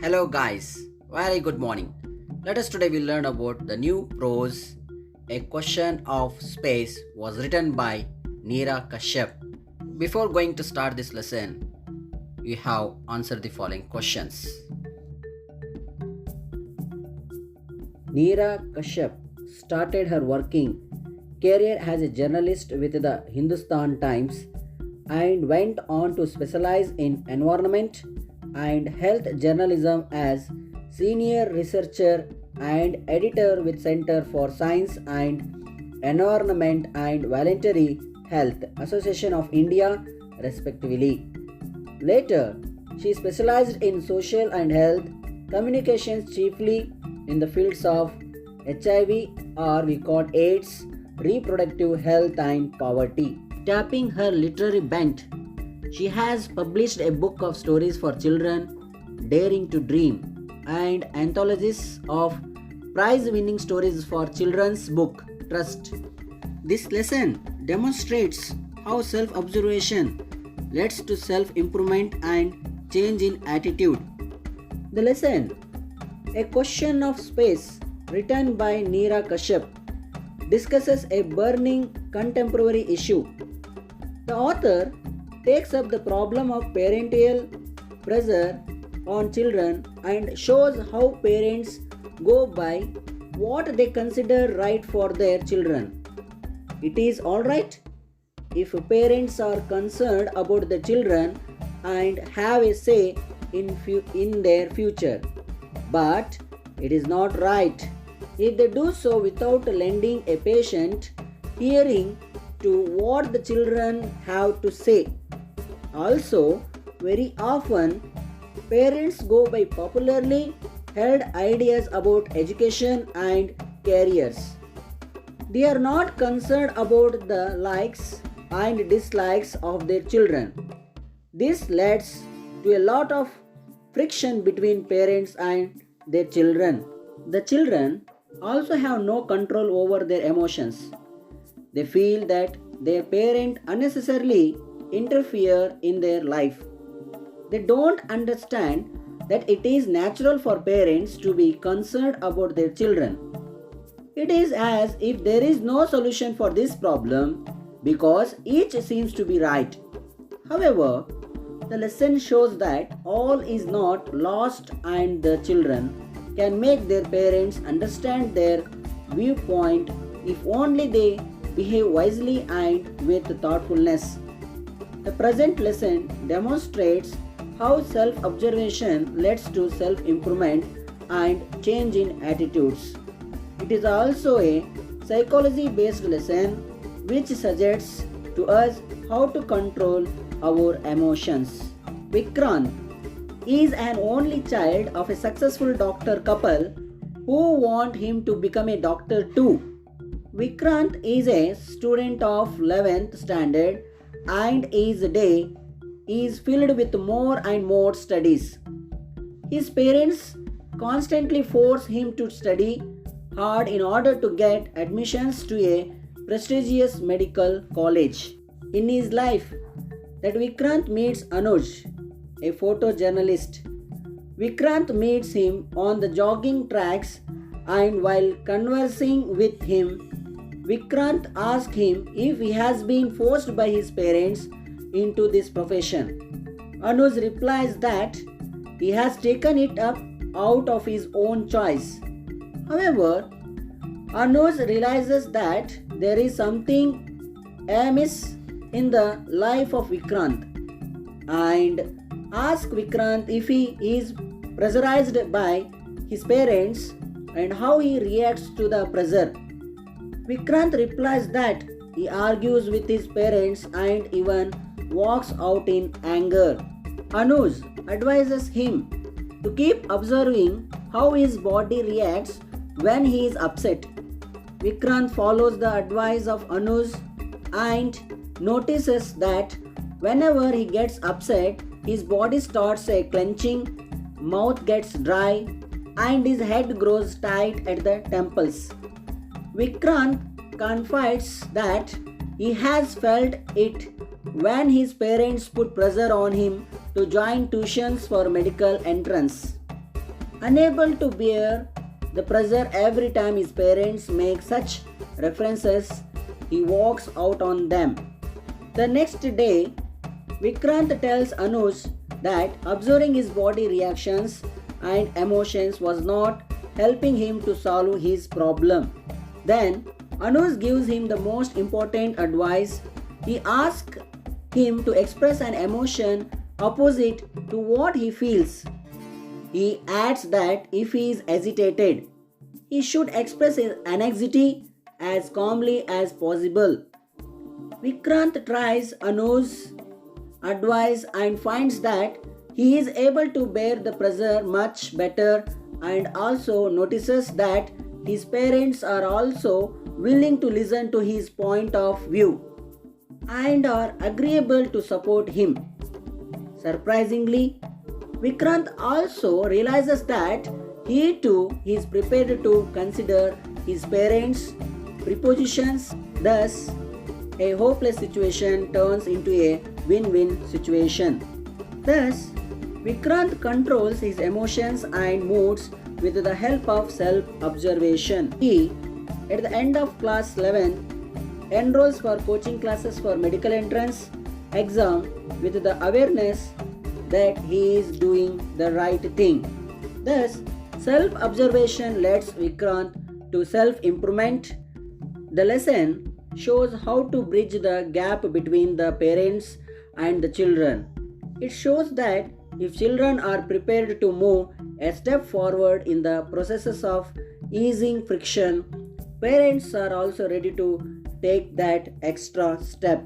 Hello guys, very good morning. Let us today we learn about the new prose. A question of space was written by Neera Kashyap. Before going to start this lesson, we have answered the following questions. Neera Kashyap started her working career as a journalist with the Hindustan Times and went on to specialize in environment and health journalism as senior researcher and editor with Center for Science and Environment and Voluntary Health Association of India respectively. Later, she specialized in social and health communications chiefly in the fields of HIV or we call AIDS, reproductive health and poverty. Tapping her literary bent, she has published a book of stories for children, Daring to Dream, and anthologies of prize-winning stories for children's book, Trust. This lesson demonstrates how self-observation leads to self-improvement and change in attitude. The lesson, A Question of Space, written by Neera Kashyap, discusses a burning contemporary issue. The author takes up the problem of parental pressure on children and shows how parents go by what they consider right for their children. It is alright if parents are concerned about the children and have a say in their future, but it is not right if they do so without lending a patient hearing to what the children have to say. Also, very often, parents go by popularly held ideas about education and careers. They are not concerned about the likes and dislikes of their children. This leads to a lot of friction between parents and their children. The children also have no control over their emotions. They feel that their parent unnecessarily interfere in their life. They don't understand that it is natural for parents to be concerned about their children. It is as if there is no solution for this problem because each seems to be right. However, the lesson shows that all is not lost and the children can make their parents understand their viewpoint if only they behave wisely and with thoughtfulness. The present lesson demonstrates how self-observation leads to self-improvement and change in attitudes. It is also a psychology-based lesson which suggests to us how to control our emotions. Vikrant is an only child of a successful doctor couple who want him to become a doctor too. Vikrant is a student of 11th standard and his day is filled with more and more studies. His parents constantly force him to study hard in order to get admissions to a prestigious medical college. In his life, that Vikrant meets Anuj, a photojournalist. Vikrant meets him on the jogging tracks and while conversing with him, Vikrant asks him if he has been forced by his parents into this profession. Anuj replies that he has taken it up out of his own choice. However, Anuj realizes that there is something amiss in the life of Vikrant and asks Vikrant if he is pressurized by his parents and how he reacts to the pressure. Vikrant replies that he argues with his parents and even walks out in anger. Anuj advises him to keep observing how his body reacts when he is upset. Vikrant follows the advice of Anuj and notices that whenever he gets upset, his body starts clenching, mouth gets dry, and his head grows tight at the temples. Vikrant confides that he has felt it when his parents put pressure on him to join tuitions for medical entrance. Unable to bear the pressure every time his parents make such references, he walks out on them. The next day, Vikrant tells Anuj that observing his body reactions and emotions was not helping him to solve his problem. Then Anuj gives him the most important advice. He asks him to express an emotion opposite to what he feels. He adds that if he is agitated, he should express his anxiety as calmly as possible. Vikrant tries Anu's advice and finds that he is able to bear the pressure much better, and also notices that his parents are also willing to listen to his point of view and are agreeable to support him. Surprisingly, Vikrant also realizes that he too is prepared to consider his parents' prepositions. Thus, a hopeless situation turns into a win-win situation. Thus, Vikrant controls his emotions and moods with the help of self-observation. He, at the end of class 11, enrolls for coaching classes for medical entrance exam with the awareness that he is doing the right thing. Thus, self-observation leads Vikrant to self-improvement. The lesson shows how to bridge the gap between the parents and the children. It shows that if children are prepared to move a step forward in the processes of easing friction, parents are also ready to take that extra step.